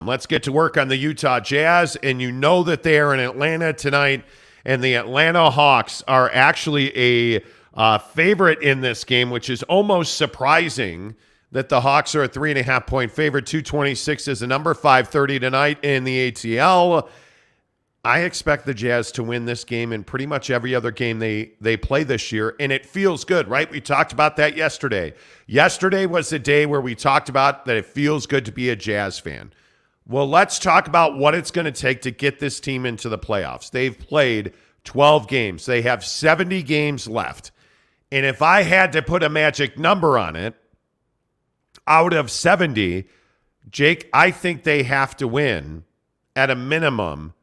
Let's get to work on the Utah Jazz, and you know that they are in Atlanta tonight, and the Atlanta Hawks are actually a favorite in this game, which is almost surprising that the Hawks are a 3.5-point favorite. 226 is the number, 5:30 tonight in the ATL. I expect the Jazz to win this game and pretty much every other game they play this year, and it feels good, right? We talked about that yesterday. Yesterday was the day where we talked about that it feels good to be a Jazz fan. Well, let's talk about what it's going to take to get this team into the playoffs. They've played 12 games. They have 70 games left. And if I had to put a magic number on it, out of 70, Jake, I think they have to win at a minimum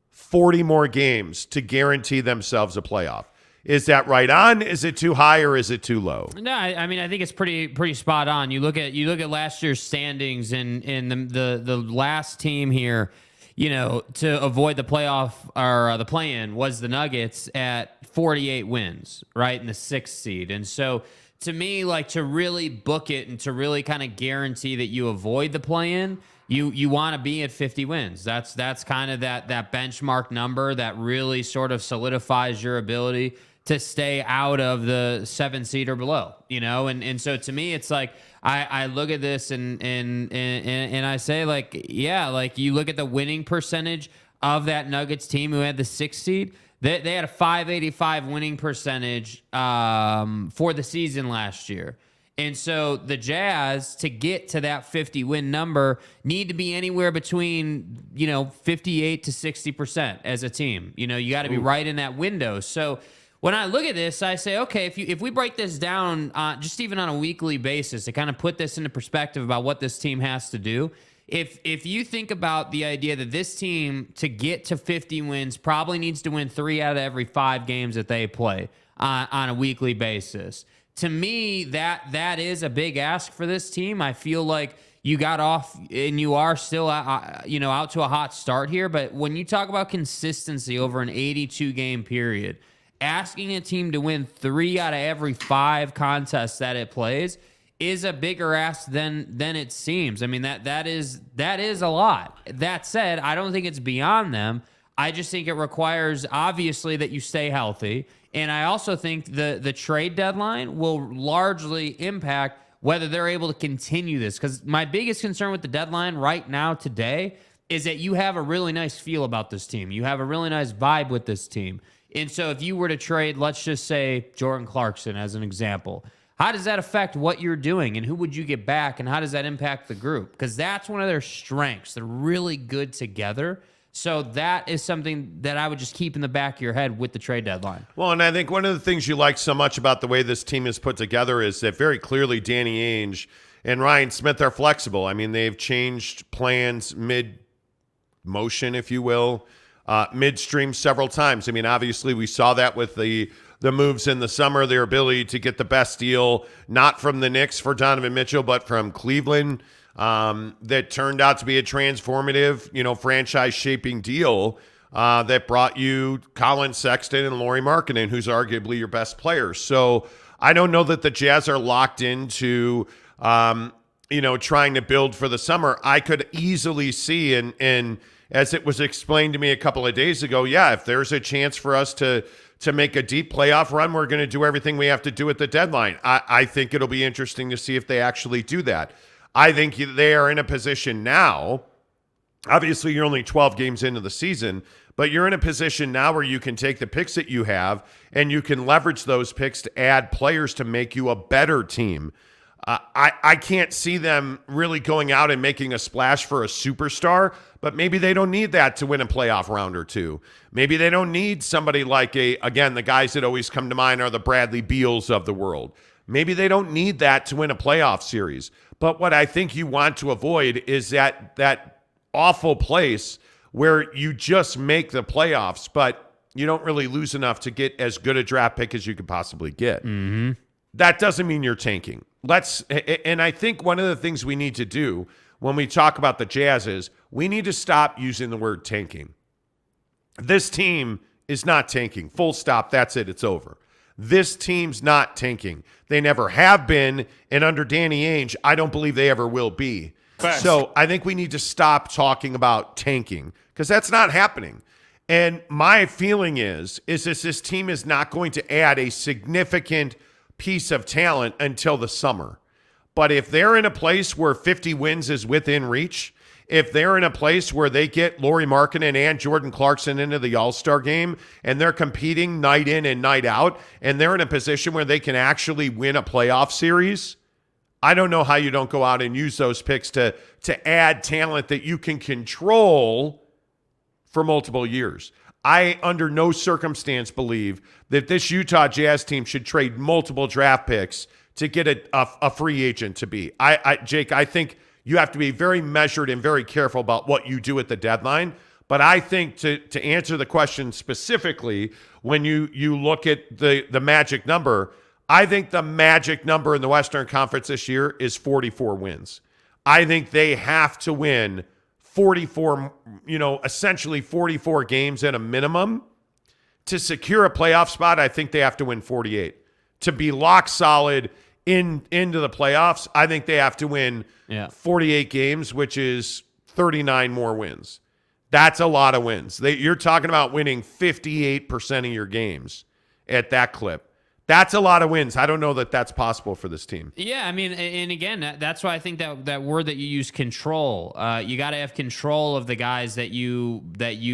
40 more games to guarantee themselves a playoff. Is that right on? Is it too high or is it too low? No, I mean I think it's pretty spot on. You look at last year's standings and the last team here, to avoid the playoff or the play-in was the Nuggets at 48 wins, right, in the 6th seed. And so to me, like, to really book it and to really kind of guarantee that you avoid the play-in, you want to be at 50 wins. That's kind of that benchmark number that really sort of solidifies your ability to stay out of the 7th seed or below, and so to me, it's like I look at this and I say, like, yeah, like, you look at the winning percentage of that Nuggets team who had the 6th seed. They had a 585 winning percentage for the season last year. And so the Jazz, to get to that 50 win number, need to be anywhere between 58 to 60% as a team. You got to be right in that window. So when I look at this, I say, okay, if we break this down just even on a weekly basis to kind of put this into perspective about what this team has to do, if you think about the idea that this team, to get to 50 wins, probably needs to win 3 out of every 5 games that they play on a weekly basis. To me, that is a big ask for this team. I feel like you got off and you are still out to a hot start here. But when you talk about consistency over an 82-game period, asking a team to win 3 out of every 5 contests that it plays is a bigger ask than it seems. I mean, that is a lot. That said, I don't think it's beyond them. I just think it requires, obviously, that you stay healthy. And I also think the trade deadline will largely impact whether they're able to continue this. Because my biggest concern with the deadline right now today is that you have a really nice feel about this team. You have a really nice vibe with this team. And so if you were to trade, let's just say Jordan Clarkson as an example, how does that affect what you're doing, and who would you get back, and how does that impact the group? Because that's one of their strengths. They're really good together. So that is something that I would just keep in the back of your head with the trade deadline. Well, and I think one of the things you like so much about the way this team is put together is that very clearly Danny Ainge and Ryan Smith are flexible. I mean, they've changed plans mid-motion, if you will, midstream several times. I mean, obviously we saw that with the moves in the summer, their ability to get the best deal, not from the Knicks for Donovan Mitchell, but from Cleveland. That turned out to be a transformative, franchise-shaping deal that brought you Colin Sexton and Lauri Markkanen, who's arguably your best player. So I don't know that the Jazz are locked into, trying to build for the summer. I could easily see, and as it was explained to me a couple of days ago, yeah, if there's a chance for us to make a deep playoff run, we're going to do everything we have to do at the deadline. I think it'll be interesting to see if they actually do that. I think they are in a position now. Obviously, you're only 12 games into the season, but you're in a position now where you can take the picks that you have and you can leverage those picks to add players to make you a better team. I can't see them really going out and making a splash for a superstar, but maybe they don't need that to win a playoff round or two. Maybe they don't need somebody like again, the guys that always come to mind are the Bradley Beals of the world. Maybe they don't need that to win a playoff series. But what I think you want to avoid is that awful place where you just make the playoffs, but you don't really lose enough to get as good a draft pick as you could possibly get. Mm-hmm. That doesn't mean you're tanking. And I think one of the things we need to do when we talk about the Jazz is we need to stop using the word tanking. This team is not tanking. Full stop. That's it. It's over. This team's not tanking. They never have been, and under Danny Ainge, I don't believe they ever will be. Facts. So I think we need to stop talking about tanking because that's not happening. And my feeling is this team is not going to add a significant piece of talent until the summer. But if they're in a place where 50 wins is within reach, if they're in a place where they get Lauri Markkanen and Jordan Clarkson into the All-Star game and they're competing night in and night out, and they're in a position where they can actually win a playoff series, I don't know how you don't go out and use those picks to add talent that you can control for multiple years. I, under no circumstance, believe that this Utah Jazz team should trade multiple draft picks to get a free agent to be. Jake, I think you have to be very measured and very careful about what you do at the deadline. But I think to answer the question specifically, when you look at the magic number, I think the magic number in the Western Conference this year is 44 wins. I think they have to win 44, essentially 44 games at a minimum. To secure a playoff spot, I think they have to win 48. To be lock solid into the playoffs, I think they have to win 48 games, which is 39 more wins. That's a lot of wins. You're talking about winning 58% of your games at that clip. That's a lot of wins. I don't know that that's possible for this team. Yeah, I mean, and again, that's why I think that word that you use, control. You got to have control of the guys that you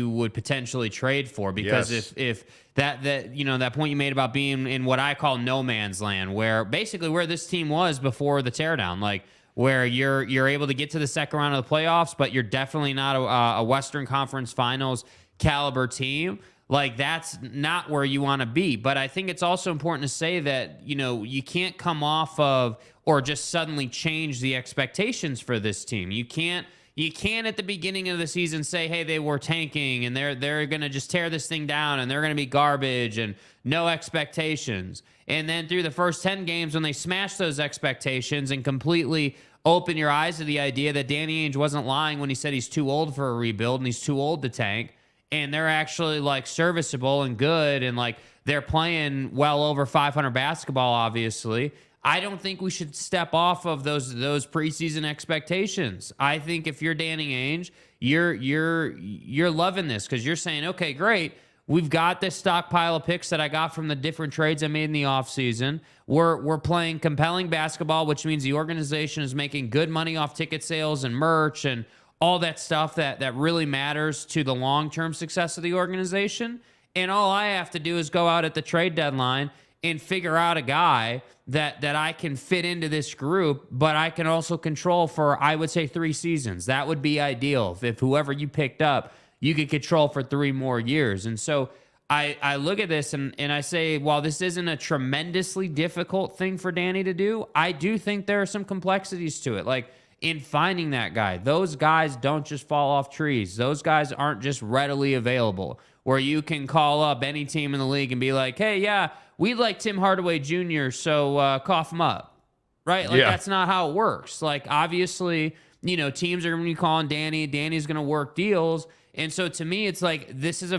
would potentially trade for, because if that point you made about being in what I call no man's land, where basically where this team was before the teardown, like where you're able to get to the second round of the playoffs, but you're definitely not a Western Conference Finals caliber team. Like, that's not where you want to be. But I think it's also important to say that, you can't come off of or just suddenly change the expectations for this team. You can't at the beginning of the season say, hey, they were tanking and they're going to just tear this thing down and they're going to be garbage and no expectations. And then through the first 10 games, when they smash those expectations and completely open your eyes to the idea that Danny Ainge wasn't lying when he said he's too old for a rebuild and he's too old to tank, and they're actually like serviceable and good, and like they're playing well over 500 basketball, obviously, I don't think we should step off of those preseason expectations. I think if you're Danny Ainge, you're loving this because you're saying, okay, great, we've got this stockpile of picks that I got from the different trades I made in the offseason. We're playing compelling basketball, which means the organization is making good money off ticket sales and merch and all that stuff that really matters to the long-term success of the organization. And all I have to do is go out at the trade deadline and figure out a guy that I can fit into this group, but I can also control for, I would say, 3 seasons. That would be ideal. If whoever you picked up, you could control for 3 more years. And so I look at this and I say, while this isn't a tremendously difficult thing for Danny to do, I do think there are some complexities to it. Like, in finding that guy, those guys don't just fall off trees. Those guys aren't just readily available where you can call up any team in the league and be like, hey, yeah, we like Tim Hardaway Jr., so cough him up, right? Like, that's not how it works. Like, obviously, teams are going to be calling Danny. Danny's going to work deals. And so to me, it's like, this is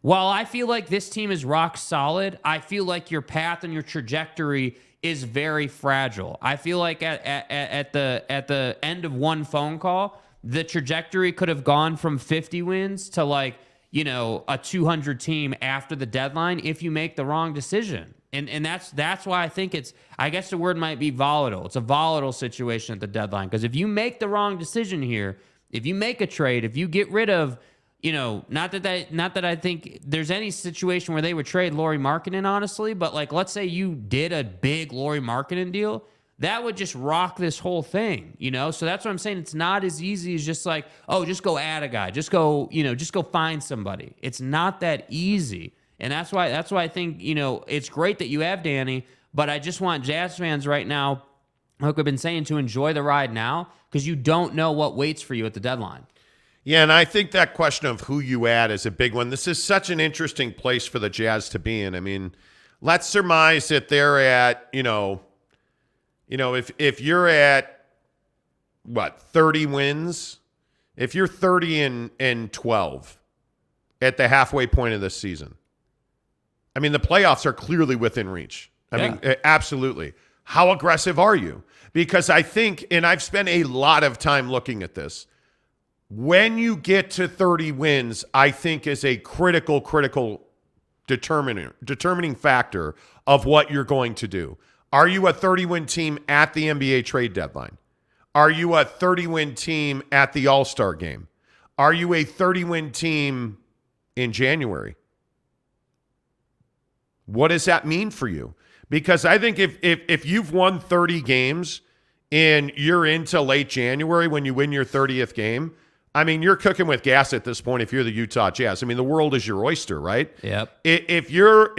while I feel like this team is rock solid, I feel like your path and your trajectory is very fragile. I feel like at the end of one phone call, the trajectory could have gone from 50 wins to like, a 200 team after the deadline if you make the wrong decision. And that's why I think I guess the word might be volatile. It's a volatile situation at the deadline, because if you make the wrong decision here, if you make a trade, if you get rid of, not that I think there's any situation where they would trade Lauri Markkanen, honestly, but like, let's say you did a big Lauri Markkanen deal, that would just rock this whole thing, So that's what I'm saying. It's not as easy as just like, oh, just go add a guy, just go find somebody. It's not that easy, and that's why I think it's great that you have Danny, but I just want Jazz fans right now, like we've been saying, to enjoy the ride now, because you don't know what waits for you at the deadline. Yeah, and I think that question of who you add is a big one. This is such an interesting place for the Jazz to be in. I mean, let's surmise that they're at, if you're at, 30 wins? If you're 30 and 12 at the halfway point of this season, I mean, the playoffs are clearly within reach. I mean, absolutely. How aggressive are you? Because I think, and I've spent a lot of time looking at this, when you get to 30 wins, I think is a critical determining factor of what you're going to do. Are you a 30-win team at the NBA trade deadline? Are you a 30-win team at the All-Star game? Are you a 30-win team in January? What does that mean for you? Because I think if you've won 30 games and you're into late January when you win your 30th game, I mean, you're cooking with gas at this point if you're the Utah Jazz. I mean, the world is your oyster, right? Yep. If you're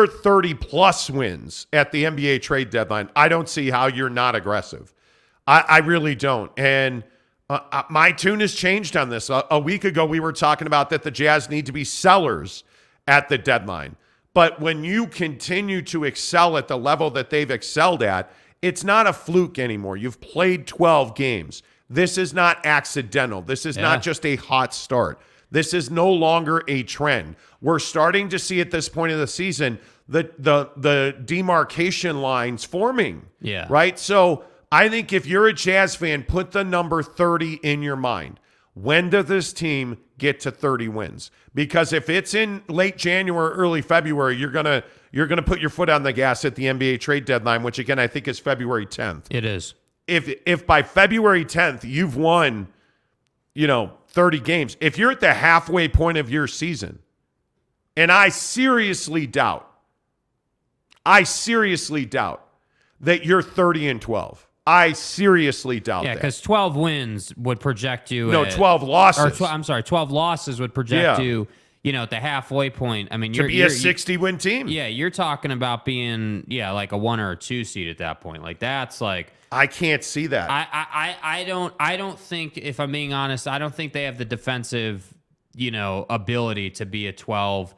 30 plus wins at the NBA trade deadline, I don't see how you're not aggressive. I really don't. And my tune has changed on this. A week ago, we were talking about that the Jazz need to be sellers at the deadline. But when you continue to excel at the level that they've excelled at, it's not a fluke anymore. You've played 12 games. This is not accidental. This is not just a hot start. This is no longer a trend. We're starting to see at this point of the season the demarcation lines forming. Yeah. Right? So I think if you're a Jazz fan, put the number 30 in your mind. When does this team get to 30 wins? Because if it's in late January, early February, you're gonna put your foot on the gas at the NBA trade deadline, which again I think is February 10th. It is. If by February 10th you've won, 30 games, if you're at the halfway point of your season, and I seriously doubt that you're 30-12. I seriously doubt that. Yeah, because 12 wins would project you. No, 12 losses. 12 losses would project you. At the halfway point. I mean, you're a 60-win team. Yeah, you're talking about being like a 1 or a 2 seed at that point. Like that's like I can't see that. I don't think, if I'm being honest, I don't think they have the defensive ability to be a 12.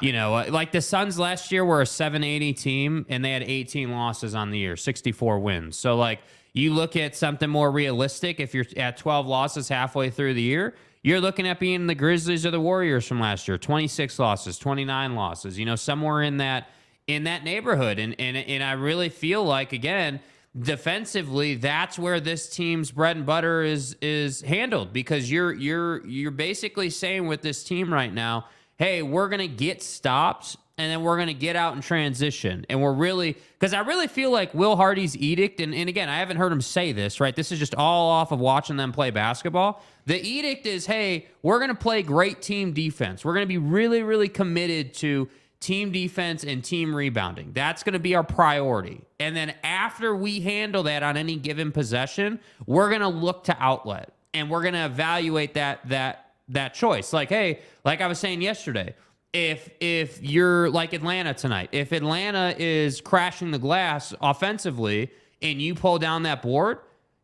Like the Suns last year were a 780 team and they had 18 losses on the year, 64 wins. So like you look at something more realistic. If you're at 12 losses halfway through the year, you're looking at being the Grizzlies or the Warriors from last year, 26 losses, 29 losses, somewhere in that neighborhood. And I really feel like, again, defensively, that's where this team's bread and butter is handled, because you're basically saying with this team right now, hey, we're going to get stops, and then we're going to get out in transition. And we're really, because I really feel like Will Hardy's edict, and again, I haven't heard him say this, right? This is just all off of watching them play basketball. The edict is, hey, we're going to play great team defense. We're going to be really, really committed to team defense and team rebounding. That's going to be our priority. And then after we handle that on any given possession, we're going to look to outlet, and we're going to evaluate that choice. Like, hey, like I was saying yesterday, if you're like Atlanta tonight, if Atlanta is crashing the glass offensively and you pull down that board,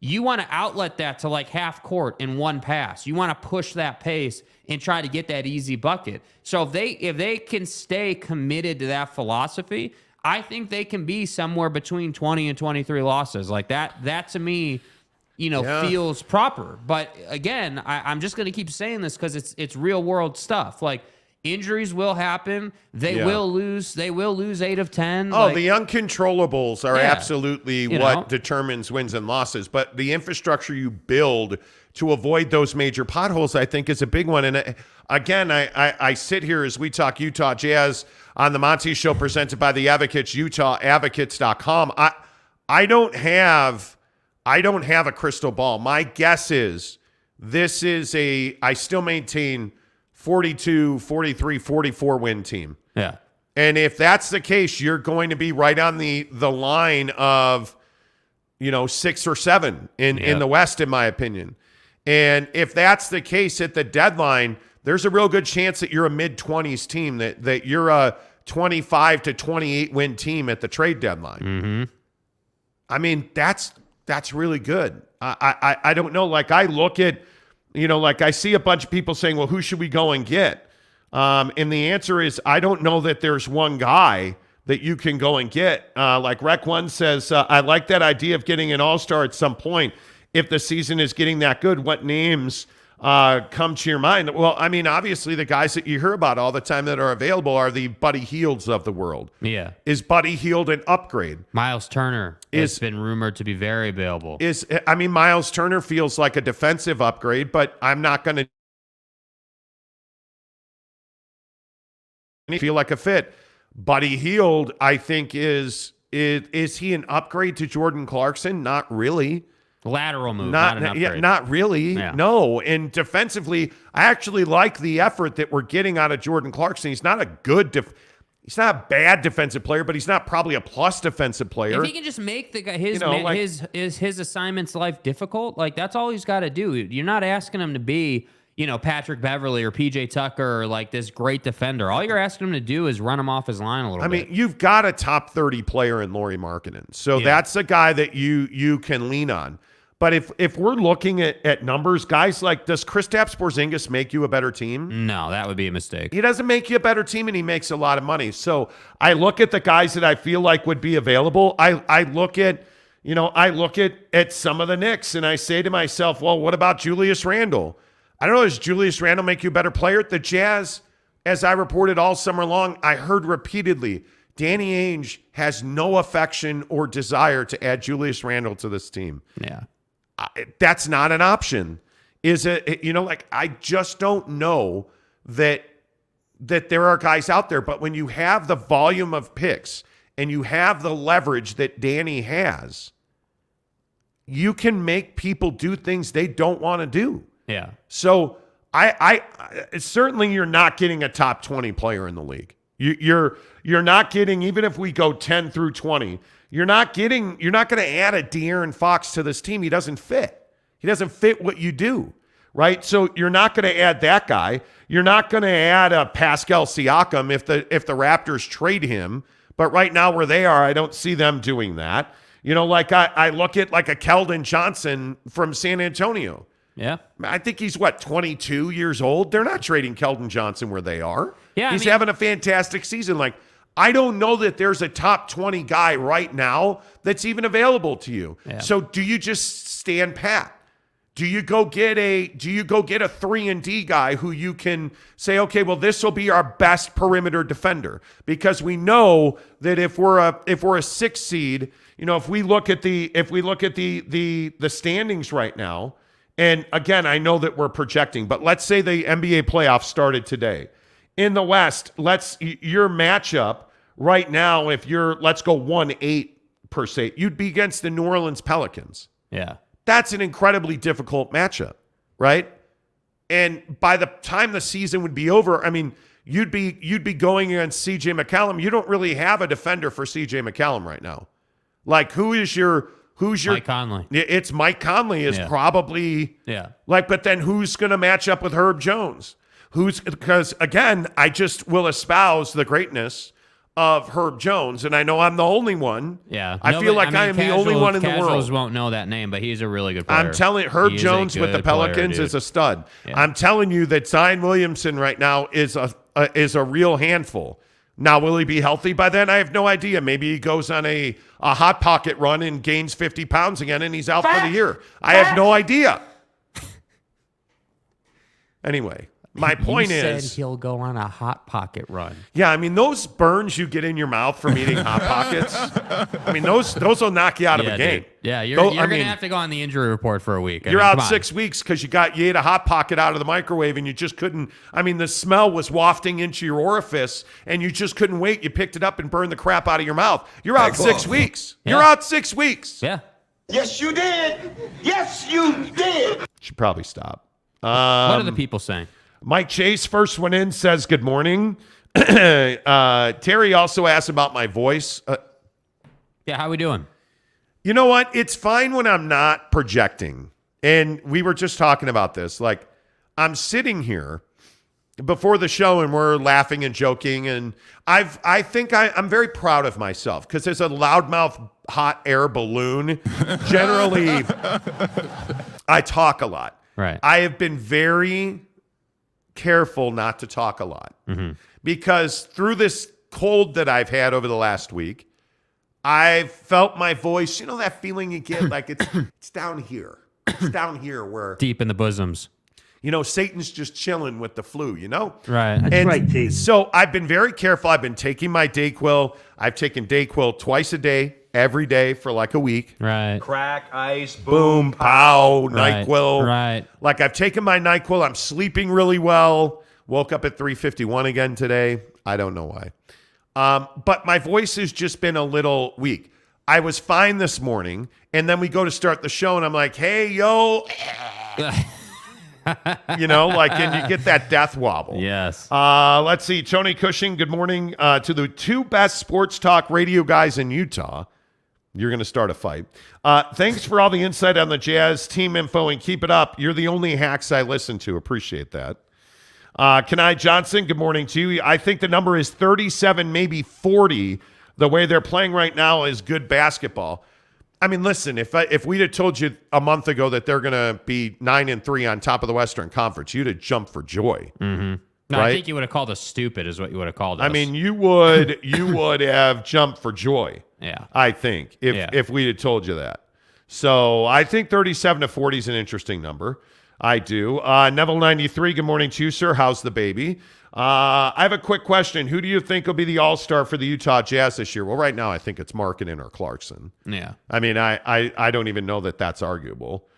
you want to outlet that to like half court in one pass. You want to push that pace and try to get that easy bucket. So if they can stay committed to that philosophy, I think they can be somewhere between 20 and 23 losses. Like that to me, feels proper. But again, I'm just going to keep saying this because it's real world stuff. Like, injuries will happen. They will lose. They will lose 8 of 10. Oh, the uncontrollables are absolutely what determines wins and losses. But the infrastructure you build to avoid those major potholes, I think, is a big one. And again, I sit here as we talk Utah Jazz on the Monty Show, presented by the Advocates, UtahAdvocates.com. I don't have a crystal ball. My guess is this is I still maintain 42, 43, 44 win team. Yeah. And if that's the case, you're going to be right on the line of, 6 or 7 in the West, in my opinion. And if that's the case at the deadline, there's a real good chance that you're a mid-20s team, that you're a 25 to 28 win team at the trade deadline. Mm-hmm. I mean, that's really good. I don't know. Like, I look at, I see a bunch of people saying, well, who should we go and get? And the answer is, I don't know that there's one guy that you can go and get. Like Rec One says, I like that idea of getting an all-star at some point. If the season is getting that good, what names come to your mind? Well, I mean, obviously the guys that you hear about all the time that are available are the Buddy Hields of the world. Yeah. Is Buddy Hield an upgrade? Miles Turner has been rumored to be very available. Miles Turner feels like a defensive upgrade, but I'm not going to feel like a fit. Buddy Hield, I think, is he an upgrade to Jordan Clarkson? Not really. Lateral move, not an upgrade. Yeah, not really. Yeah. No. And defensively, I actually like the effort that we're getting out of Jordan Clarkson. He's not a he's not a bad defensive player, but he's not probably a plus defensive player. If he can just make his assignment's life difficult, like that's all he's got to do. You're not asking him to be, Patrick Beverly or PJ Tucker or like this great defender. All you're asking him to do is run him off his line a little bit. I mean, you've got a top 30 player in Lauri Markkanen. So that's a guy that you can lean on. But if we're looking at numbers, guys like, does Kristaps Porzingis make you a better team? No, that would be a mistake. He doesn't make you a better team, and he makes a lot of money. So I look at the guys that I feel like would be available. I look at some of the Knicks, and I say to myself, well, what about Julius Randle? I don't know, does Julius Randle make you a better player? The Jazz, as I reported all summer long, I heard repeatedly, Danny Ainge has no affection or desire to add Julius Randle to this team. Yeah. That's not an option. I just don't know that there are guys out there. But when you have the volume of picks and you have the leverage that Danny has, you can make people do things they don't want to do. Yeah. So I certainly you're not getting a top 20 player in the league. You're not getting, even if we go 10 through 20, you're not going to add a De'Aaron Fox to this team. He doesn't fit. He doesn't fit what you do, right? So you're not going to add that guy. You're not going to add a Pascal Siakam if the Raptors trade him. But right now where they are, I don't see them doing that. I look at like a Keldon Johnson from San Antonio. Yeah. I think he's 22 years old. They're not trading Keldon Johnson where they are. Yeah, he's having a fantastic season. Like, I don't know that there's a top 20 guy right now that's even available to you. Yeah. So do you just stand pat? Do you go get a 3-and-D guy who you can say, okay, well, this will be our best perimeter defender? Because we know that if we're a 6 seed, if we look at the standings right now, and again, I know that we're projecting, but let's say the NBA playoffs started today. In the West, your matchup right now, let's go 1-8 per se, you'd be against the New Orleans Pelicans. Yeah. That's an incredibly difficult matchup, right? And by the time the season would be over, I mean, you'd be going against CJ McCollum. You don't really have a defender for CJ McCollum right now. Like, who's your Mike Conley? It's Mike Conley is probably but then who's going to match up with Herb Jones? Because again, I just will espouse the greatness of Herb Jones, and I know I'm the only one. Yeah, I feel like I am the only one in the world. Casuals won't know that name, but he's a really good player. I'm telling you, Herb Jones with the Pelicans is a stud. Yeah. I'm telling you that Zion Williamson right now is a real handful. Now, will he be healthy by then? I have no idea. Maybe he goes on a hot pocket run and gains 50 pounds again, and he's out for the year. I have no idea. Anyway. My point is, said he'll go on a hot pocket run. Yeah, I mean, those burns you get in your mouth from eating hot pockets, I mean, those will knock you out of a game. Dude. Yeah, you're going to have to go on the injury report for a week. You're out 6 weeks because you ate a hot pocket out of the microwave and you just couldn't. I mean, the smell was wafting into your orifice and you just couldn't wait. You picked it up and burned the crap out of your mouth. You're out 6 weeks. Yeah. You're out 6 weeks. Yeah. Yes, you did. Yes, you did. Should probably stop. What are the people saying? Mike Chase, first one in, says good morning. Terry also asked about my voice. Yeah, how we doing? You know what? It's fine when I'm not projecting. And we were just talking about this. Like, I'm sitting here before the show and we're laughing and joking. And I think I'm very proud of myself because as a loudmouth hot air balloon, generally, I talk a lot. Right. I have been very careful not to talk a lot because through this cold that I've had over the last week, I've felt my voice, that feeling you get like it's down here. It's down here where deep in the bosoms. Satan's just chilling with the flu, Right. That's right, T. So I've been very careful. I've been taking my Dayquil. I've taken Dayquil twice a day, every day for like a week. Right. Crack, ice, Boom, pow, NyQuil. Right. Like I've taken my NyQuil. I'm sleeping really well. Woke up at 3:51 again today. I don't know why. But my voice has just been a little weak. I was fine this morning, and then we go to start the show, and I'm like, hey, yo. And you get that death wobble. Yes. Let's see. Tony Cushing, good morning to the two best sports talk radio guys in Utah. You're going to start a fight. Thanks for all the insight on the Jazz team info, and keep it up. You're the only hacks I listen to. Appreciate that. Kenai Johnson, good morning to you. I think the number is 37, maybe 40. The way they're playing right now is good basketball. I mean, listen, if we'd have told you a month ago that they're going to be 9-3 on top of the Western Conference, you'd have jumped for joy. Mm-hmm. No, right? I think you would have called us stupid is what you would have called us. I mean, you would have jumped for joy. Yeah. I think if we had told you that. So I think 37 to 40 is an interesting number. I do. Neville 93, good morning to you, sir. How's the baby? I have a quick question. Who do you think will be the all-star for the Utah Jazz this year? Well, right now I think it's Markkanen or Clarkson. Yeah. I mean, I don't even know that that's arguable.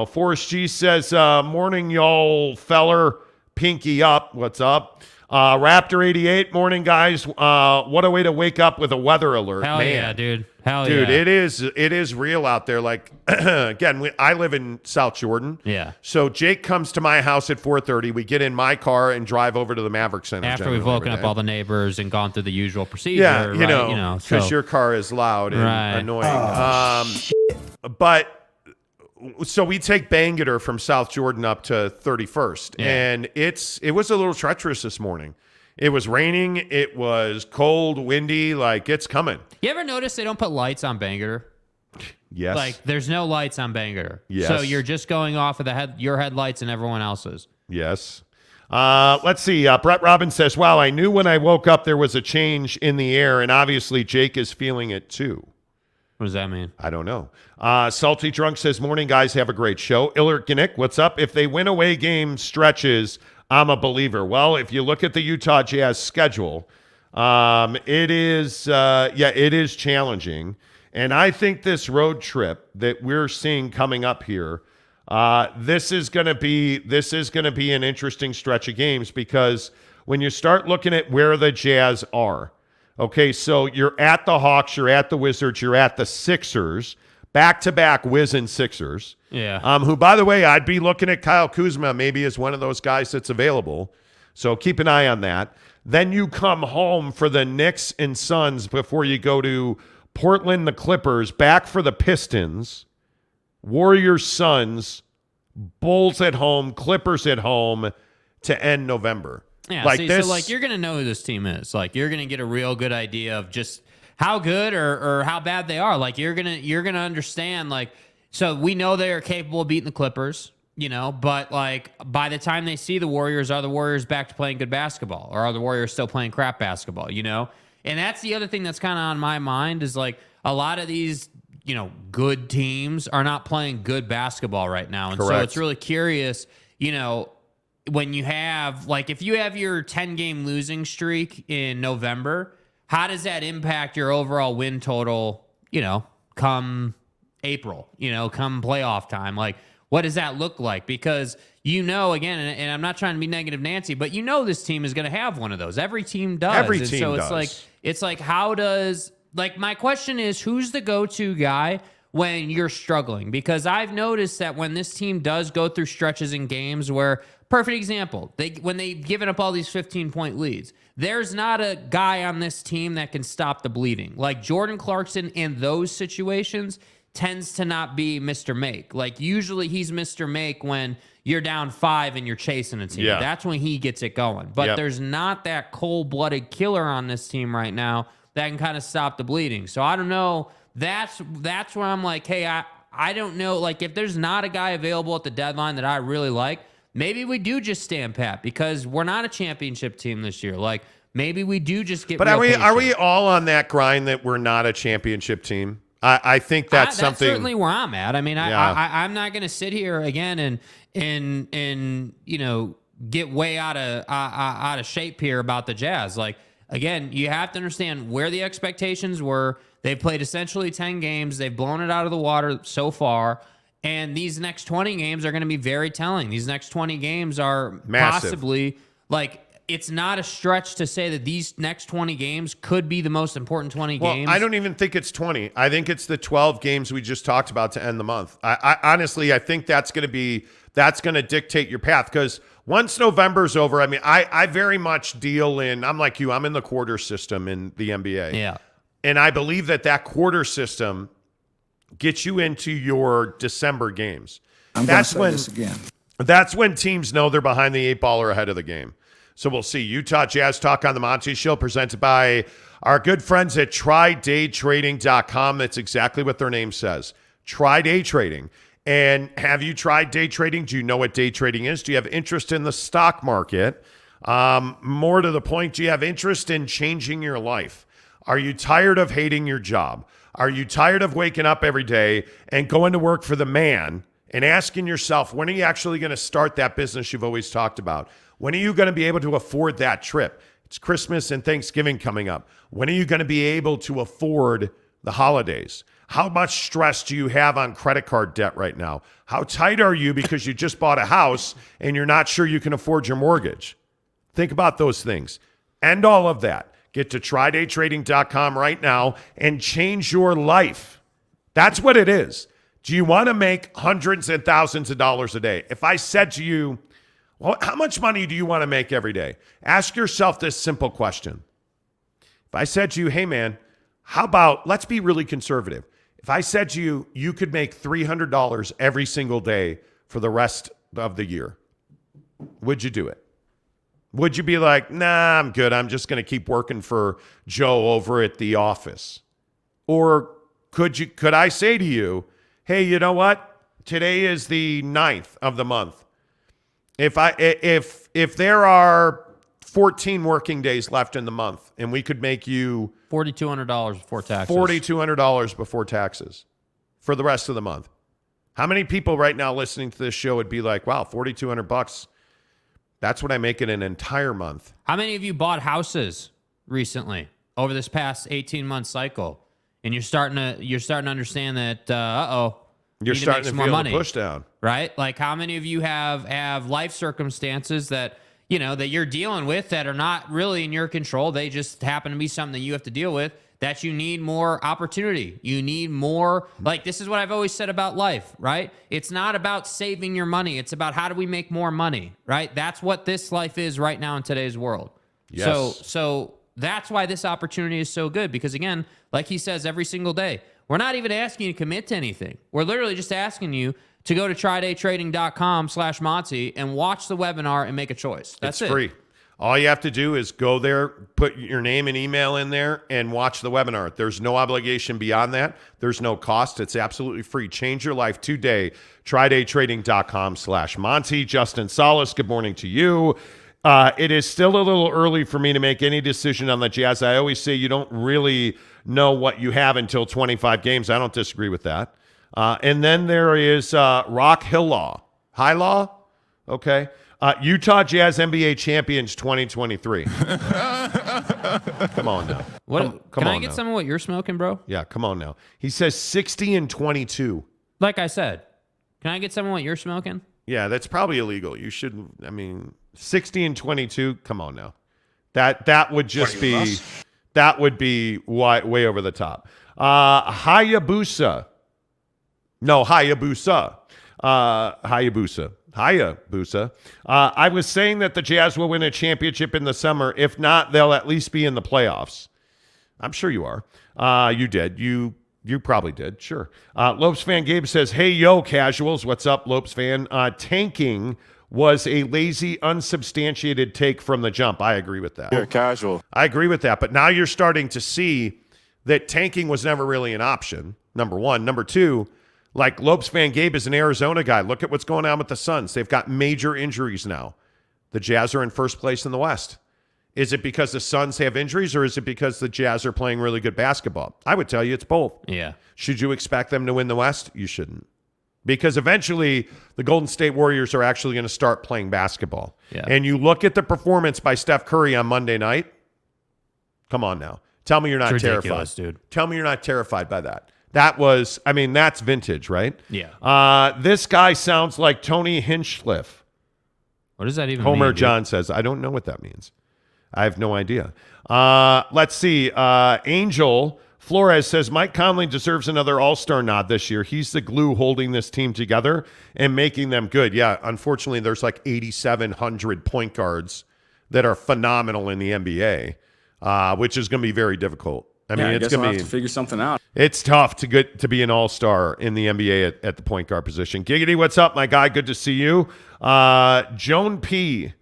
Forrest G says, morning, y'all feller. Pinky up. What's up? Raptor 88, morning, guys. What a way to wake up with a weather alert. Hell Man. yeah, dude. Hell Dude, yeah. it is real out there. Like, again, I live in South Jordan. Yeah. So Jake comes to my house at 4:30. We get in my car and drive over to the Maverick Center. After we've woken up all the neighbors and gone through the usual procedure. Yeah, right? because your car is loud and annoying. But so we take Bangerter from South Jordan up to 31st, and it was a little treacherous this morning. It was raining. It was cold, windy. Like, it's coming. You ever notice they don't put lights on Bangerter? Yes. Like, there's no lights on Bangerter. Yes. So you're just going off of your headlights and everyone else's. Yes. Let's see. Brett Robbins says, wow, I knew when I woke up there was a change in the air, and obviously Jake is feeling it too. What does that mean? I don't know. Salty Drunk says, morning, guys. Have a great show. Illert Ginick, what's up? If they win away game stretches, I'm a believer. Well, if you look at the Utah Jazz schedule, it is challenging. And I think this road trip that we're seeing coming up here, this is going to be an interesting stretch of games, because when you start looking at where the Jazz are, okay, so you're at the Hawks, you're at the Wizards, you're at the Sixers, back-to-back Wiz and Sixers. Yeah. Who, by the way, I'd be looking at Kyle Kuzma maybe as one of those guys that's available. So keep an eye on that. Then you come home for the Knicks and Suns before you go to Portland, the Clippers, back for the Pistons, Warriors, Suns, Bulls at home, Clippers at home to end November. Yeah, like so you're going to know who this team is. Like, you're going to get a real good idea of just how good or how bad they are. Like, you're going to understand, like, so we know they are capable of beating the Clippers, but like by the time they see the Warriors, are the Warriors back to playing good basketball, or are the Warriors still playing crap basketball, And that's the other thing that's kind of on my mind is like a lot of these, good teams are not playing good basketball right now. And so it's really curious, when you have, like, if you have your 10-game losing streak in November, how does that impact your overall win total, come April, come playoff time? Like, what does that look like? Because, again, and I'm not trying to be negative Nancy, but this team is going to have one of those. Every team does. Every team does. It's like, how does, like, my question is, who's the go-to guy when you're struggling? Because I've noticed that when this team does go through stretches in games where, perfect example, when they've given up all these 15-point leads, there's not a guy on this team that can stop the bleeding. Like, Jordan Clarkson in those situations tends to not be Mr. Make. Like, usually he's Mr. Make when you're down 5 and you're chasing a team. Yeah. That's when he gets it going. But there's not that cold-blooded killer on this team right now that can kind of stop the bleeding. So I don't know. That's where I'm like, hey, I don't know. Like, if there's not a guy available at the deadline that I really like, maybe we do just stand pat, because we're not a championship team this year. Like, maybe we do just get. But are we all on that grind that we're not a championship team? I think that's That's something. certainly where I'm at. I mean, Yeah. I'm not going to sit here again and get way out of shape here about the Jazz. Like, again, you have to understand where the expectations were. They've played essentially 10 games. They've blown it out of the water so far. And these next 20 games are going to be very telling. These next 20 games are Massive. possibly, like, it's not a stretch to say that these next 20 games could be the most important 20 Well, games. I don't even think it's 20. I think it's the 12 games we just talked about to end the month. I honestly, I think that's going to dictate your path, because once November's over, I mean, I very much deal in, I'm like you, I'm in the quarter system in the NBA. Yeah. And I believe that quarter system gets you into your December games. That's when teams know they're behind the 8 ball or ahead of the game. So we'll see. Utah Jazz Talk on the Monty Show, presented by our good friends at TryDayTrading.com. That's exactly what their name says. Try Day Trading. And have you tried day trading? Do you know what day trading is? Do you have interest in the stock market? More to the point, do you have interest in changing your life? Are you tired of hating your job? Are you tired of waking up every day and going to work for the man and asking yourself, when are you actually going to start that business you've always talked about? When are you going to be able to afford that trip? It's Christmas and Thanksgiving coming up. When are you going to be able to afford the holidays? How much stress do you have on credit card debt right now? How tight are you because you just bought a house and you're not sure you can afford your mortgage? Think about those things. End all of that. Get to TryDayTrading.com right now and change your life. That's what it is. Do you want to make hundreds and thousands of dollars a day? If I said to you, well, how much money do you want to make every day? Ask yourself this simple question. If I said to you, hey man, how about, let's be really conservative. If I said to you, you could make $300 every single day for the rest of the year, would you do it? Would you be like, nah, I'm good. I'm just going to keep working for Joe over at the office? Or could I say to you, hey, you know what? Today is the 9th of the month. If there are 14 working days left in the month and we could make you $4,200 before taxes. $4,200 before taxes for the rest of the month. How many people right now listening to this show would be like, wow, $4,200, that's what I make in an entire month? How many of you bought houses recently over this past 18-month cycle? And you're starting to understand that, You're starting to feel the push down. Right? Like, how many of you have life circumstances that, that you're dealing with that are not really in your control? They just happen to be something that you have to deal with, that you need more opportunity. You need more, like, this is what I've always said about life, right? It's not about saving your money. It's about how do we make more money, right? That's what this life is right now in today's world. Yes. So that's why this opportunity is so good, because again, like he says every single day, we're not even asking you to commit to anything. We're literally just asking you to go to TryDayTrading.com/Monty and watch the webinar and make a choice. That's It's free. All you have to do is go there, put your name and email in there, and watch the webinar. There's no obligation beyond that. There's no cost. It's absolutely free. Change your life today. TryDayTrading.com/Monty. Justin Salas, good morning to you. It is still a little early for me to make any decision on the Jazz. I always say you don't really know what you have until 25 games. I don't disagree with that. And then there is Rock Hillaw. Highlaw? Okay. Utah Jazz NBA champions 2023. Come on now. Can I get some of what you're smoking, bro? Yeah, come on now. He says 60-22. Like I said, can I get some of what you're smoking? Yeah, that's probably illegal. You shouldn't. 60-22. Come on now. That would just be way over the top. Hayabusa. No, Hayabusa. Hayabusa. I was saying that the Jazz will win a championship in the summer. If not, they'll at least be in the playoffs. I'm sure you are. You did. You probably did. Sure. Lopes fan Gabe says, hey, yo, casuals. What's up, Lopes fan? Tanking was a lazy, unsubstantiated take from the jump. I agree with that. You're casual. I agree with that. But now you're starting to see that tanking was never really an option, number one. Number two, like Lopes fan Gabe is an Arizona guy. Look at what's going on with the Suns. They've got major injuries now. The Jazz are in first place in the West. Is it because the Suns have injuries, or is it because the Jazz are playing really good basketball? I would tell you it's both. Yeah. Should you expect them to win the West? You shouldn't. Because eventually the Golden State Warriors are actually going to start playing basketball. Yeah. And you look at the performance by Steph Curry on Monday night. Come on now. Tell me you're not ridiculous, terrified. dude. Tell me you're not terrified by that. That's vintage, right? Yeah. This guy sounds like Tony Hinchcliffe. What does that even Homer mean? John says, I don't know what that means. I have no idea. Let's see. Angel Flores says Mike Conley deserves another All-Star nod this year. He's the glue holding this team together and making them good. Yeah, unfortunately, there's like 8,700 point guards that are phenomenal in the NBA, which is going to be very difficult. I mean, it's going to figure something out. It's tough to be an all-star in the NBA at the point guard position. Giggity, what's up, my guy? Good to see you. Joan P.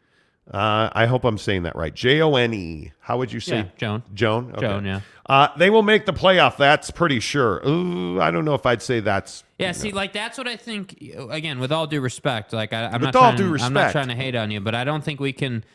I hope I'm saying that right. Jone. How would you say? Yeah, Joan. Joan? Okay. Joan, yeah. They will make the playoff. That's pretty sure. Ooh, I don't know if I'd say that's. Yeah, see, like that's what I think. Again, with all due respect, like I'm With not all trying, due I'm not respect. trying to hate on you, but I don't think we can.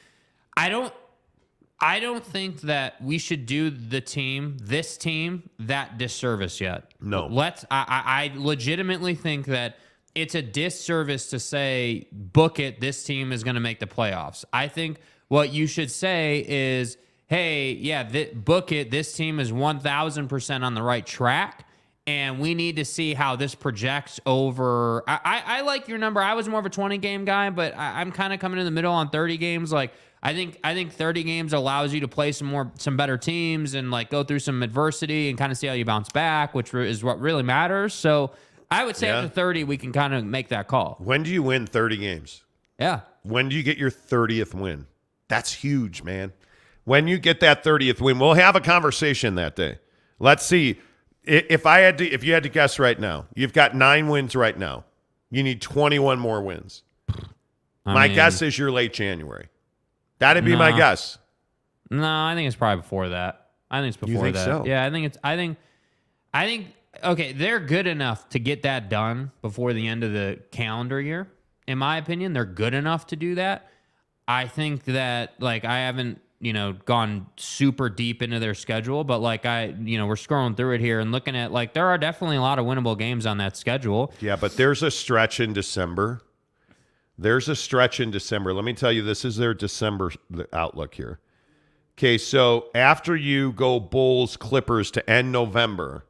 I don't think that we should do this team, that disservice yet. No. I legitimately think that it's a disservice to say, book it, this team is going to make the playoffs. I think what you should say is, hey, yeah, book it, this team is 1,000% on the right track, and we need to see how this projects over. I like your number. I was more of a 20-game guy, but I'm kind of coming in the middle on 30 games. Like, I think 30 games allows you to play some better teams and like go through some adversity and kind of see how you bounce back, which is what really matters. So I would say after 30, we can kind of make that call. When do you win 30 games? Yeah. When do you get your 30th win? That's huge, man. When you get that 30th win, we'll have a conversation that day. Let's see. If you had to guess right now, you've got 9 wins right now. You need 21 more wins. My guess is you're late January. That'd be my guess. No, I think it's probably before that. I think it's before You think that. so? Yeah, I think okay, they're good enough to get that done before the end of the calendar year. In my opinion, they're good enough to do that. I think that like I haven't, gone super deep into their schedule, but like we're scrolling through it here and looking at like there are definitely a lot of winnable games on that schedule. Yeah, but there's a stretch in December. Let me tell you, this is their December outlook here. Okay, so after you go Bulls, Clippers to end November,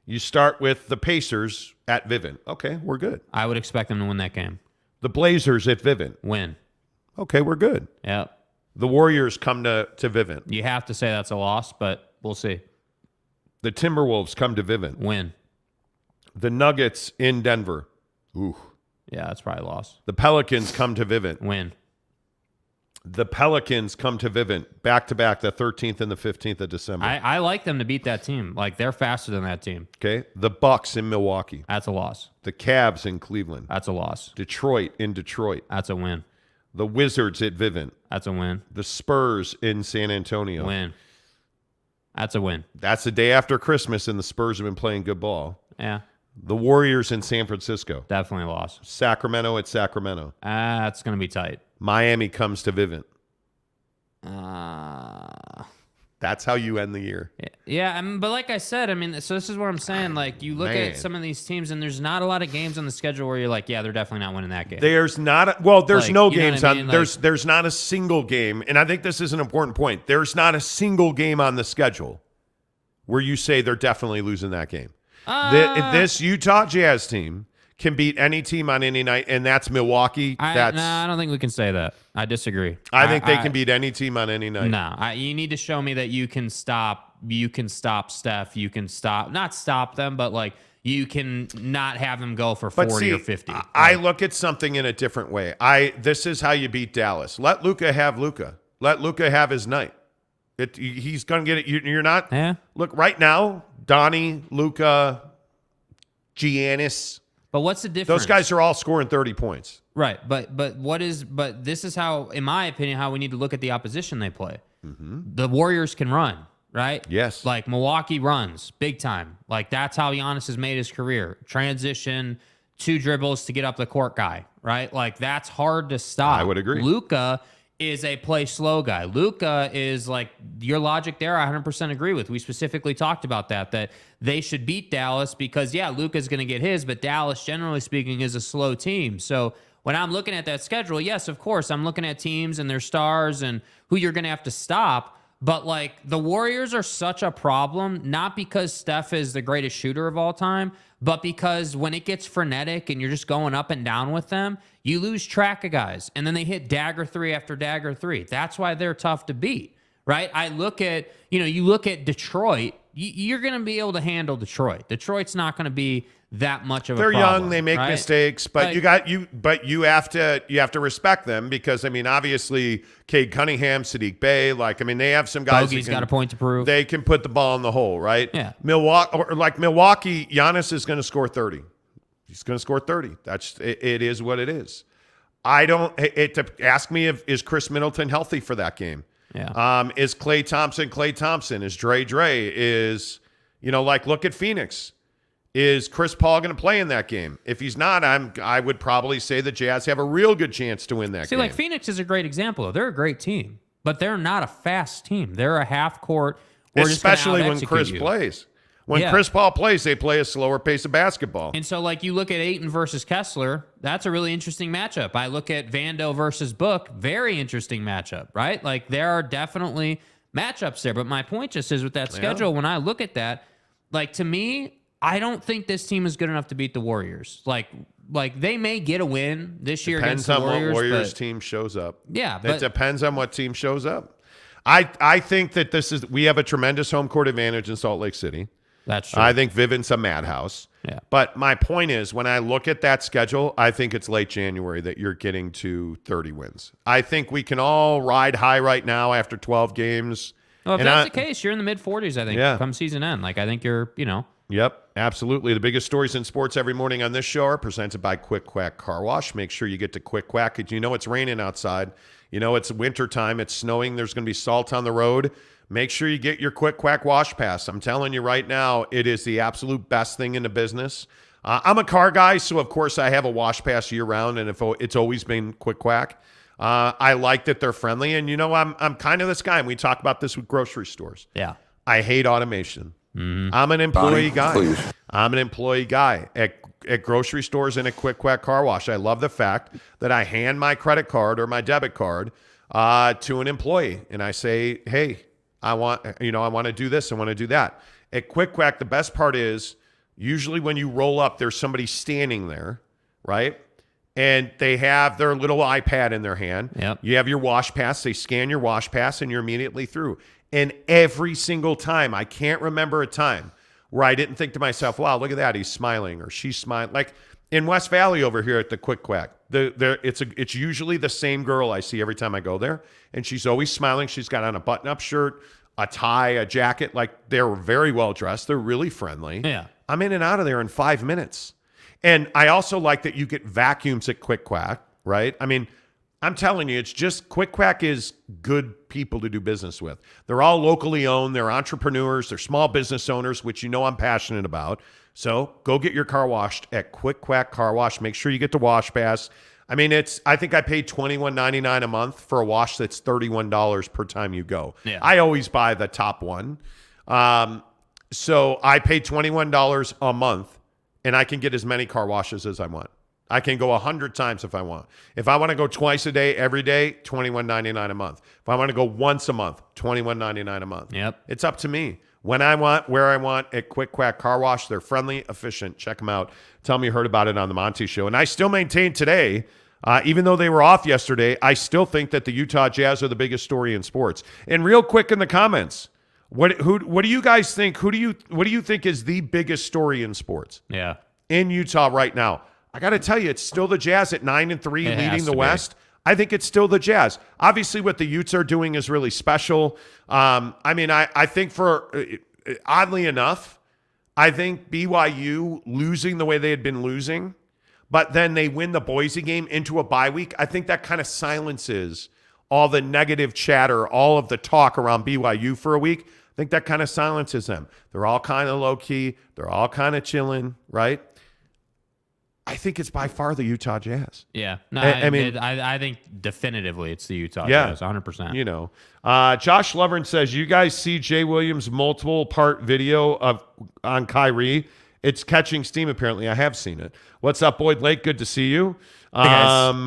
you start with the Pacers at Vivint. Okay, we're good. I would expect them to win that game. The Blazers at Vivint. Win. Okay, we're good. Yep. The Warriors come to Vivint. You have to say that's a loss, but we'll see. The Timberwolves come to Vivint. Win. The Nuggets in Denver. Ooh. Yeah, that's probably a loss. The Pelicans come to Vivint. Win. The Pelicans come to Vivint back-to-back, the 13th and the 15th of December. I like them to beat that team. Like, they're faster than that team. Okay. The Bucks in Milwaukee. That's a loss. The Cavs in Cleveland. That's a loss. Detroit in Detroit. That's a win. The Wizards at Vivint. That's a win. The Spurs in San Antonio. Win. That's a win. That's the day after Christmas, and the Spurs have been playing good ball. Yeah. The Warriors in San Francisco. Definitely a loss. Sacramento at Sacramento. That's going to be tight. Miami comes to Vivint. Uh, That's how you end the year. Yeah, but like I said, so this is what I'm saying. Like, you look at some of these teams, and there's not a lot of games on the schedule where you're like, yeah, they're definitely not winning that game. There's not there's no games on there's not a single game, and I think this is an important point. There's not a single game on the schedule where you say they're definitely losing that game. This Utah Jazz team can beat any team on any night, and that's Milwaukee. I don't think we can say that. I disagree. I think they can beat any team on any night. No, you need to show me that you can stop. You can stop Steph. You can not stop them, but like you can not have them go for 40 or 50. I look at something in a different way. This is how you beat Dallas. Let Luka have Luka. Let Luka have his night. He's gonna get it. You're not. Yeah. Look right now, Donnie, Luka, Giannis. But what's the difference? Those guys are all scoring 30 points. Right, but this is how, in my opinion, how we need to look at the opposition they play. Mm-hmm. The Warriors can run, right? Yes. Like Milwaukee runs big time. Like that's how Giannis has made his career. Transition, 2 dribbles to get up the court guy, right? Like that's hard to stop. I would agree. Luka is a play slow guy. Luka is like, your logic there, I 100% agree with. We specifically talked about that they should beat Dallas because, yeah, Luka's going to get his, but Dallas, generally speaking, is a slow team. So when I'm looking at that schedule, yes, of course, I'm looking at teams and their stars and who you're going to have to stop. But, like, the Warriors are such a problem, not because Steph is the greatest shooter of all time, but because when it gets frenetic and you're just going up and down with them, you lose track of guys. And then they hit dagger 3 after dagger 3. That's why they're tough to beat, right? I look at, you look at Detroit, you're going to be able to handle Detroit. Detroit's not going to be that much of a problem. They're young, they make right? mistakes, but like, you have to respect them because obviously Cade Cunningham, Sadiq Bey, they have some guys. Bogey's got a point to prove. They can put the ball in the hole, right? Yeah. Milwaukee, Giannis is going to score 30. He's going to score 30. It is what it is. Ask me is Chris Middleton healthy for that game? Yeah. Is Klay Thompson? Is Dre? Look at Phoenix. Is Chris Paul going to play in that game? If he's not, I would probably say the Jazz have a real good chance to win that game. See, Phoenix is a great example. They're a great team, but they're not a fast team. They're a half court. Especially when Chris plays. When Chris Paul plays, they play a slower pace of basketball. And so, you look at Ayton versus Kessler, that's a really interesting matchup. I look at Vando versus Book, very interesting matchup, right? There are definitely matchups there. But my point just is with that schedule, when I look at that, to me, I don't think this team is good enough to beat the Warriors. They may get a win this year against the Warriors. Depends on what Warriors team shows up. Yeah. It depends on what team shows up. I think that we have a tremendous home court advantage in Salt Lake City. That's true. I think Vivint's a madhouse. Yeah. But my point is, when I look at that schedule, I think it's late January that you're getting to 30 wins. I think we can all ride high right now after 12 games. Well, if that's the case, you're in the mid-40s, I think, come season end. I think you're, Yep, absolutely. The biggest stories in sports every morning on this show are presented by Quick Quack Car Wash. Make sure you get to Quick Quack because it's raining outside. It's wintertime. It's snowing. There's going to be salt on the road. Make sure you get your Quick Quack Wash Pass. I'm telling you right now, it is the absolute best thing in the business. I'm a car guy, so of course I have a wash pass year-round, and it's always been Quick Quack. I like that they're friendly, and I'm kind of this guy, and we talk about this with grocery stores. Yeah. I hate automation. Mm-hmm. I'm an employee guy. Please. I'm an employee guy at grocery stores and at Quick Quack Car Wash. I love the fact that I hand my credit card or my debit card to an employee, and I say, "Hey, I want to do this. I want to do that." At Quick Quack, the best part is usually when you roll up, there's somebody standing there, right? And they have their little iPad in their hand. Yep. You have your wash pass. They scan your wash pass, and you're immediately through. And every single time, I can't remember a time where I didn't think to myself, wow, look at that. He's smiling or she's smiling. Like in West Valley over here at the Quick Quack, it's usually the same girl I see every time I go there. And she's always smiling. She's got on a button-up shirt, a tie, a jacket. They're very well dressed. They're really friendly. Yeah. I'm in and out of there in 5 minutes. And I also like that you get vacuums at Quick Quack, right? I'm telling you, it's just Quick Quack is good people to do business with. They're all locally owned. They're entrepreneurs. They're small business owners, which I'm passionate about. So go get your car washed at Quick Quack Car Wash. Make sure you get the wash pass. I think I paid $21.99 a month for a wash that's $31 per time you go. Yeah. I always buy the top one. So I pay $21 a month, and I can get as many car washes as I want. I can go 100 times if I want. If I want to go twice a day, every day, $21.99 a month. If I want to go once a month, $21.99 a month. Yep. It's up to me. When I want, where I want, at Quick Quack Car Wash. They're friendly, efficient. Check them out. Tell me you heard about it on the Monty Show. And I still maintain today, even though they were off yesterday, I still think that the Utah Jazz are the biggest story in sports. And real quick in the comments, what do you guys think? What do you think is the biggest story in sports? Yeah. In Utah right now? I got to tell you, it's still the Jazz at 9-3 leading the West. I think it's still the Jazz. Obviously, what the Utes are doing is really special. I think oddly enough, I think BYU losing the way they had been losing, but then they win the Boise game into a bye week. I think that kind of silences all the negative chatter, all of the talk around BYU for a week. I think that kind of silences them. They're all kind of low key. They're all kind of chilling, right? I think it's by far the Utah Jazz. Yeah. No, I mean, I think definitively it's the Utah Yeah. Jazz, 100%. You know, Josh Lovern says, you guys see Jay Williams' multiple part video on Kyrie? It's catching steam, apparently. I have seen it. What's up, Boyd Lake? Good to see you. Some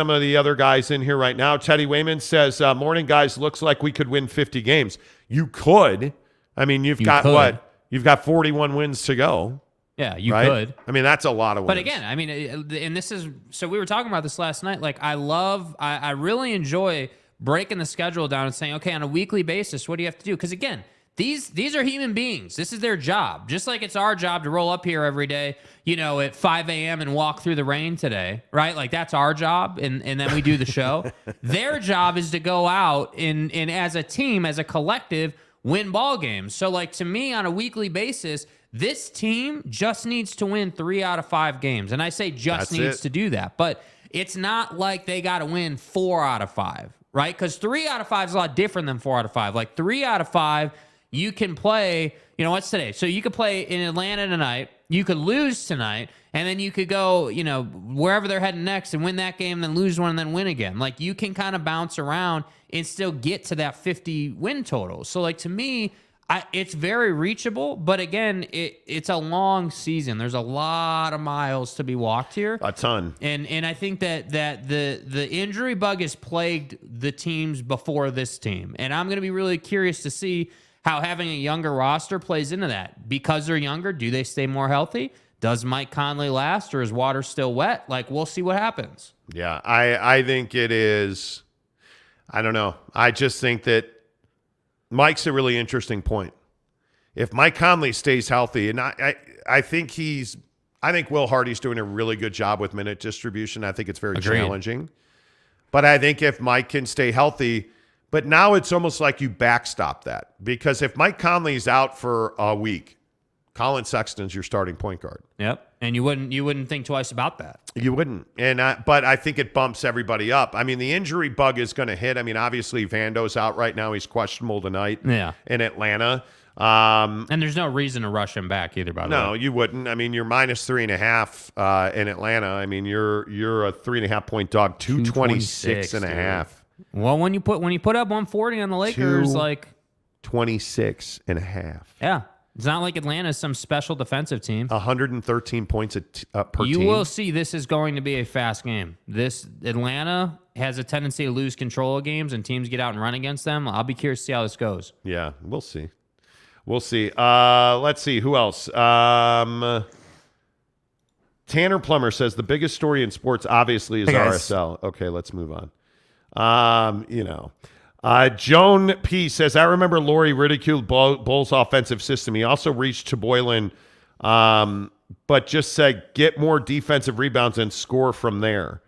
of the other guys in here right now. Teddy Wayman says, morning, guys. Looks like we could win 50 games. You could. I mean, you've got what? You've got 41 wins to go. Yeah, you right? could. I mean, that's a lot of wins. But again, I mean, and this is, so we were talking about this last night. Like, I really enjoy breaking the schedule down and saying, okay, on a weekly basis, what do you have to do? Because again, these are human beings. This is their job. Just like it's our job to roll up here every day, you know, at 5 a.m. and walk through the rain today, right? Like that's our job, and then we do the show. Their job is to go out and as a team, as a collective, win ball games. So like to me, on a weekly basis, this team just needs to win 3 out of 5 games. And I say just needs to do that. But it's not like they got to win 4 out of 5, right? Because 3 out of 5 is a lot different than 4 out of 5. Like 3 out of 5, you can play, you know, what's today? So you could play in Atlanta tonight. You could lose tonight. And then you could go, you know, wherever they're heading next and win that game, then lose one and then win again. Like you can kind of bounce around and still get to that 50 win total. So like to me, it's very reachable, but again, it's a long season. There's a lot of miles to be walked here. A ton. And I think that the injury bug has plagued the teams before this team. And I'm going to be really curious to see how having a younger roster plays into that. Because they're younger, do they stay more healthy? Does Mike Conley last, or is water still wet? Like, we'll see what happens. Yeah, I think it is. I don't know. I just think that Mike's a really interesting point. If Mike Conley stays healthy, and I think Will Hardy's doing a really good job with minute distribution. I think it's very challenging. But I think if Mike can stay healthy, but now it's almost like you backstop that. Because if Mike Conley's out for a week, Colin Sexton's your starting point guard. Yep. And you wouldn't think twice about that. You wouldn't. But I think it bumps everybody up. I mean, the injury bug is going to hit. I mean, obviously Vando's out right now. He's questionable tonight in Atlanta. And there's no reason to rush him back either, by the way. No, you wouldn't. I mean, you're minus 3.5 in Atlanta. I mean, you're a 3.5 point dog, 226.5. Well, when you put up 140 on the Lakers, like 26.5. Yeah. It's not like Atlanta is some special defensive team. 113 points per team. You will see this is going to be a fast game. This Atlanta has a tendency to lose control of games, and teams get out and run against them. I'll be curious to see how this goes. Yeah, we'll see. We'll see. Let's see. Who else? Tanner Plummer says the biggest story in sports obviously is RSL. Okay, let's move on. Joan P says, I remember Laurie ridiculed Bull's offensive system. He also reached to Boylan, but just said, get more defensive rebounds and score from there.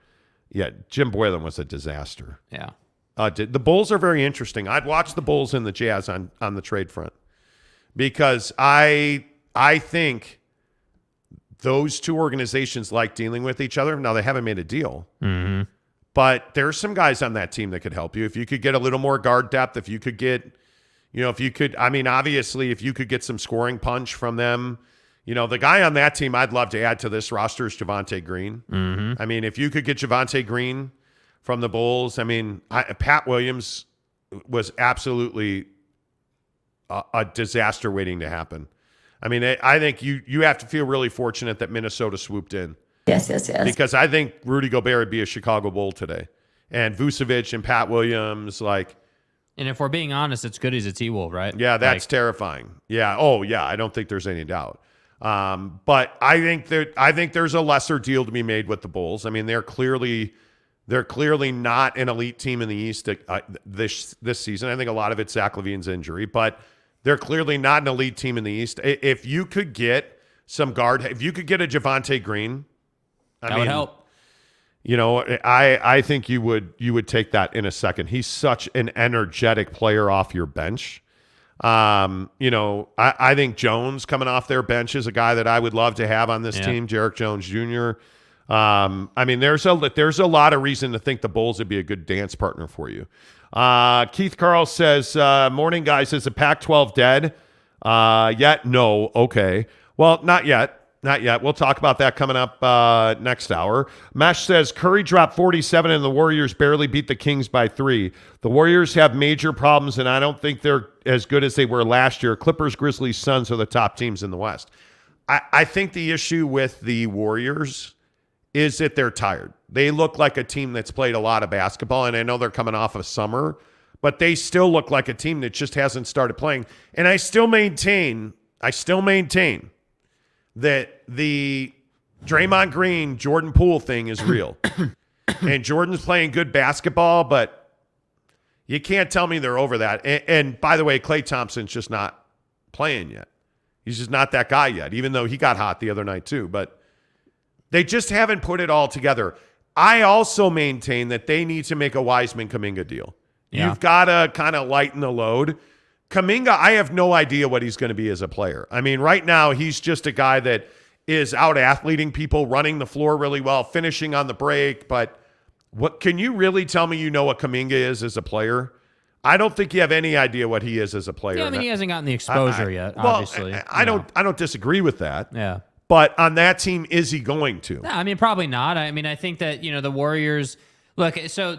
Yeah, Jim Boylan was a disaster. Yeah. The Bulls are very interesting. I'd watch the Bulls and the Jazz on the trade front because I think those two organizations like dealing with each other. Now, they haven't made a deal. Mm-hmm. But there's some guys on that team that could help you. If you could get a little more guard depth, if you could get, obviously, if you could get some scoring punch from them, the guy on that team I'd love to add to this roster is Javonte Green. Mm-hmm. I mean, if you could get Javonte Green from the Bulls, Pat Williams was absolutely a disaster waiting to happen. I mean, I think you have to feel really fortunate that Minnesota swooped in. Yes. Because I think Rudy Gobert would be a Chicago Bull today. And Vucevic and Pat Williams, And if we're being honest, it's good as a T-Wolf, right? Yeah, that's terrifying. Yeah. Oh, yeah. I don't think there's any doubt. But I think there's a lesser deal to be made with the Bulls. I mean, they're clearly not an elite team in the East this season. I think a lot of it's Zach LaVine's injury, but they're clearly not an elite team in the East. If you could get some guard, if you could get a Javonte Green, that would help. I think you would take that in a second. He's such an energetic player off your bench. I think Jones coming off their bench is a guy that I would love to have on this team, Jarek Jones Jr. There's a lot of reason to think the Bulls would be a good dance partner for you. Keith Carl says, morning, guys. Is the Pac-12 dead? Yet? No. Okay. Well, not yet. Not yet. We'll talk about that coming up next hour. Mesh says Curry dropped 47 and the Warriors barely beat the Kings by 3. The Warriors have major problems, and I don't think they're as good as they were last year. Clippers, Grizzlies, Suns are the top teams in the West. I think the issue with the Warriors is that they're tired. They look like a team that's played a lot of basketball, and I know they're coming off of summer, but they still look like a team that just hasn't started playing. And I still maintain that the Draymond Green, Jordan Poole thing is real. And Jordan's playing good basketball, but you can't tell me they're over that. And by the way, Klay Thompson's just not playing yet. He's just not that guy yet, even though he got hot the other night too. But they just haven't put it all together. I also maintain that they need to make a Wiseman-Kuminga deal. Yeah. You've got to kind of lighten the load. Kuminga, I have no idea what he's going to be as a player. I mean, right now, he's just a guy that is out-athleting people, running the floor really well, finishing on the break. But what can you really tell me you know what Kuminga is as a player? I don't think you have any idea what he is as a player. Yeah, I mean, he hasn't gotten the exposure yet, obviously. I don't disagree with that. Yeah. But on that team, is he going to? No, I mean, probably not. I mean, I think that, the Warriors... Look, so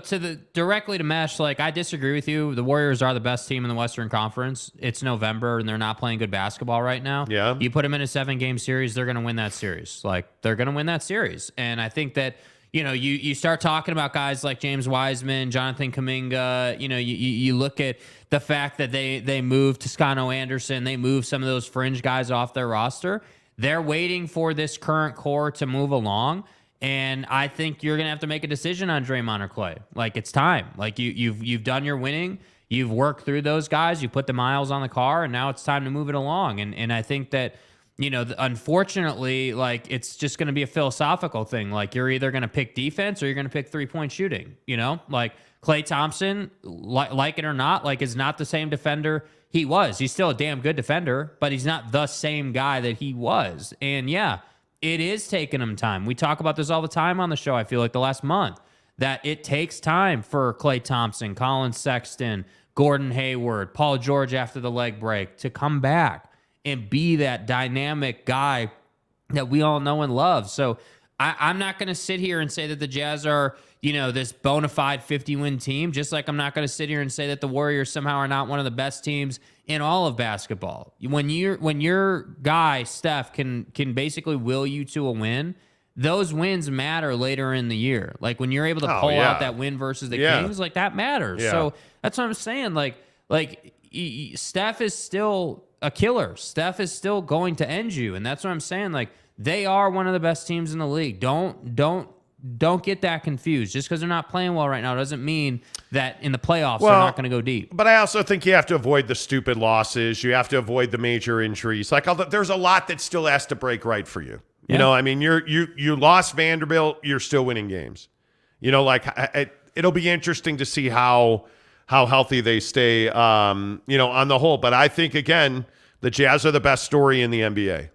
directly to Mesh, I disagree with you. The Warriors are the best team in the Western Conference. It's November, and they're not playing good basketball right now. Yeah. You put them in a 7-game series, they're going to win that series. They're going to win that series. And I think that, you start talking about guys like James Wiseman, Jonathan Kuminga. You look at the fact that they moved Toscano Anderson. They moved some of those fringe guys off their roster. They're waiting for this current core to move along. And I think you're going to have to make a decision on Draymond or Klay. It's time. You've done your winning. You've worked through those guys. You put the miles on the car, and now it's time to move it along. And I think that, unfortunately, it's just going to be a philosophical thing. You're either going to pick defense or you're going to pick three-point shooting. Klay Thompson, like it or not, is not the same defender he was. He's still a damn good defender, but he's not the same guy that he was. And yeah, it is taking him time. We talk about this all the time on the show, I feel like the last month, that it takes time for Klay Thompson, Colin Sexton, Gordon Hayward, Paul George after the leg break to come back and be that dynamic guy that we all know and love. So I'm not going to sit here and say that the Jazz are, this bona fide 50-win team, just like I'm not going to sit here and say that the Warriors somehow are not one of the best teams in all of basketball. When your guy, Steph, can basically will you to a win, those wins matter later in the year. When you're able to pull out that win versus the Kings, that matters. Yeah. So that's what I'm saying. Steph is still a killer. Steph is still going to end you. And that's what I'm saying. They are one of the best teams in the league. Don't get that confused. Just because they're not playing well right now doesn't mean that in the playoffs they're not going to go deep. But I also think you have to avoid the stupid losses. You have to avoid the major injuries. There's a lot that still has to break right for you. Yeah. I mean, you lost Vanderbilt, you're still winning games. It'll be interesting to see how healthy they stay, on the whole. But I think, again, the Jazz are the best story in the NBA.